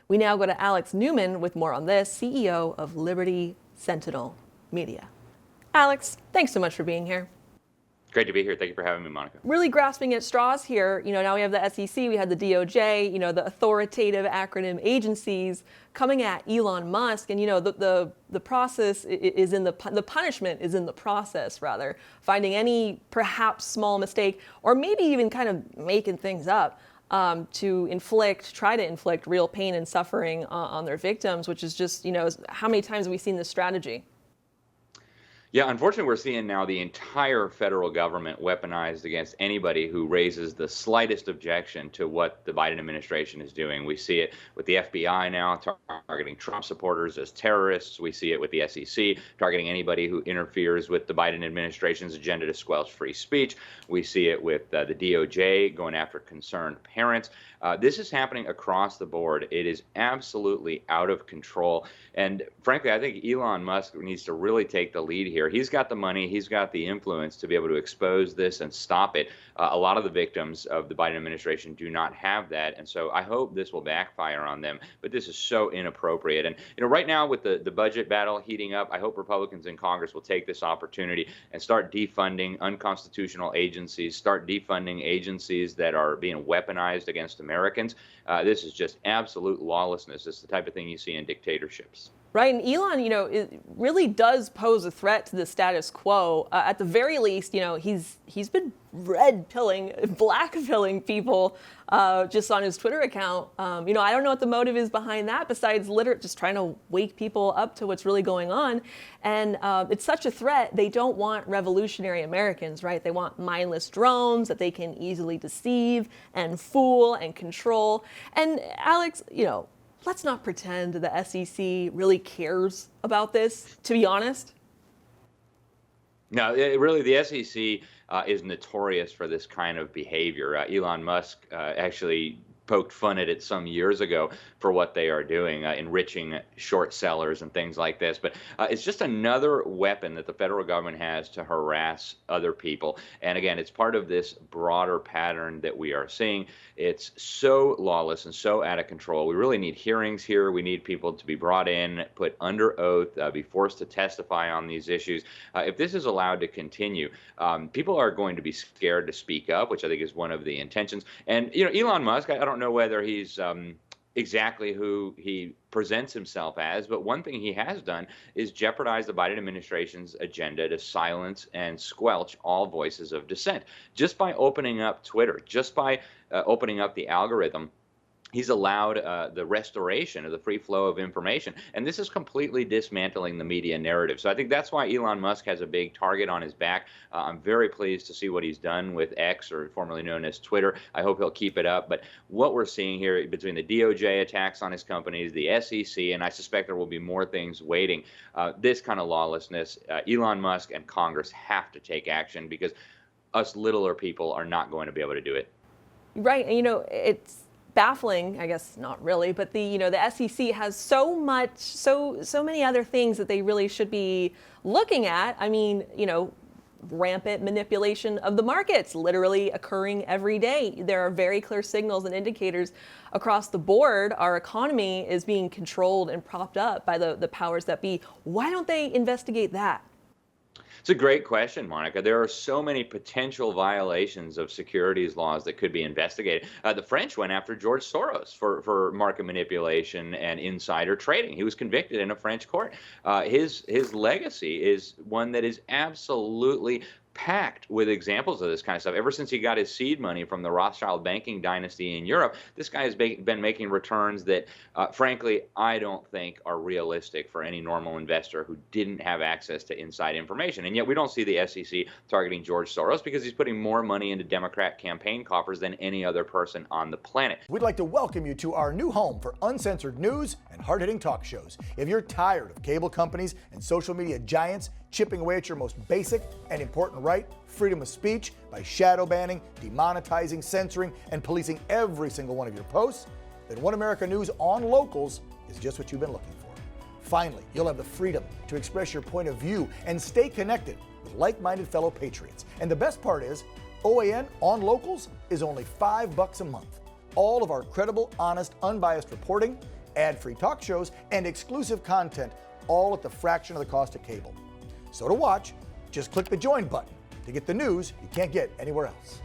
We now go to Alex Newman with more on this, CEO of Liberty Sentinel Media. Alex, thanks so much for being here. Great to be here. Thank you for having me, Monica. Really grasping at straws here. Now we have the SEC, we had the DOJ, the authoritative acronym agencies coming at Elon Musk. And, the process is in the punishment is in the process, rather. Finding any perhaps small mistake or maybe even kind of making things up to try to inflict real pain and suffering on their victims, which is just, how many times have we seen this strategy? Yeah, unfortunately, we're seeing now the entire federal government weaponized against anybody who raises the slightest objection to what the Biden administration is doing. We see it with the FBI now targeting Trump supporters as terrorists. We see it with the SEC targeting anybody who interferes with the Biden administration's agenda to squelch free speech. We see it with the DOJ going after concerned parents. This is happening across the board. It is absolutely out of control. And frankly, I think Elon Musk needs to really take the lead here. He's got the money, he's got the influence to be able to expose this and stop it. A lot of the victims of the Biden administration do not have that. And so I hope this will backfire on them. But this is so inappropriate. And right now with the budget battle heating up, I hope Republicans in Congress will take this opportunity and start defunding unconstitutional agencies, start defunding agencies that are being weaponized against Americans. This is just absolute lawlessness. It's the type of thing you see in dictatorships. Right, and Elon, it really does pose a threat to the status quo. At the very least, he's been red-pilling, black-pilling people just on his Twitter account. I don't know what the motive is behind that, besides just trying to wake people up to what's really going on. And it's such a threat. They don't want revolutionary Americans, right? They want mindless drones that they can easily deceive and fool and control. And Alex, let's not pretend the SEC really cares about this, to be honest. No, really, the SEC is notorious for this kind of behavior. Elon Musk actually poked fun at it some years ago for what they are doing, enriching short sellers and things like this. But it's just another weapon that the federal government has to harass other people. And again, it's part of this broader pattern that we are seeing. It's so lawless and so out of control. We really need hearings here. We need people to be brought in, put under oath, be forced to testify on these issues. If this is allowed to continue, people are going to be scared to speak up, which I think is one of the intentions. And, Elon Musk, I don't know whether he's exactly who he presents himself as, but one thing he has done is jeopardize the Biden administration's agenda to silence and squelch all voices of dissent. Just by opening up Twitter, just by opening up the algorithm, he's allowed the restoration of the free flow of information. And this is completely dismantling the media narrative. So I think that's why Elon Musk has a big target on his back. I'm very pleased to see what he's done with X, or formerly known as Twitter. I hope he'll keep it up. But what we're seeing here between the DOJ attacks on his companies, the SEC, and I suspect there will be more things waiting, this kind of lawlessness, Elon Musk and Congress have to take action, because us littler people are not going to be able to do it. Right. And, it's baffling, I guess not really, but the SEC has so many other things that they really should be looking at. I mean, rampant manipulation of the markets literally occurring every day. There are very clear signals and indicators across the board. Our economy is being controlled and propped up by the powers that be. Why don't they investigate that? It's a great question, Monica. There are so many potential violations of securities laws that could be investigated. The French went after George Soros for market manipulation and insider trading. He was convicted in a French court. His legacy is one that is absolutely packed with examples of this kind of stuff. Ever since he got his seed money from the Rothschild banking dynasty in Europe, this guy has been making returns that, frankly, I don't think are realistic for any normal investor who didn't have access to inside information. And yet we don't see the SEC targeting George Soros because he's putting more money into Democrat campaign coffers than any other person on the planet. We'd like to welcome you to our new home for uncensored news and hard-hitting talk shows. If you're tired of cable companies and social media giants chipping away at your most basic and important right, freedom of speech, by shadow banning, demonetizing, censoring, and policing every single one of your posts, then One America News on Locals is just what you've been looking for. Finally, you'll have the freedom to express your point of view and stay connected with like-minded fellow patriots. And the best part is, OAN on Locals is only $5 a month. All of our credible, honest, unbiased reporting ad-free talk shows, and exclusive content, all at the fraction of the cost of cable. So to watch, just click the join button to get the news you can't get anywhere else.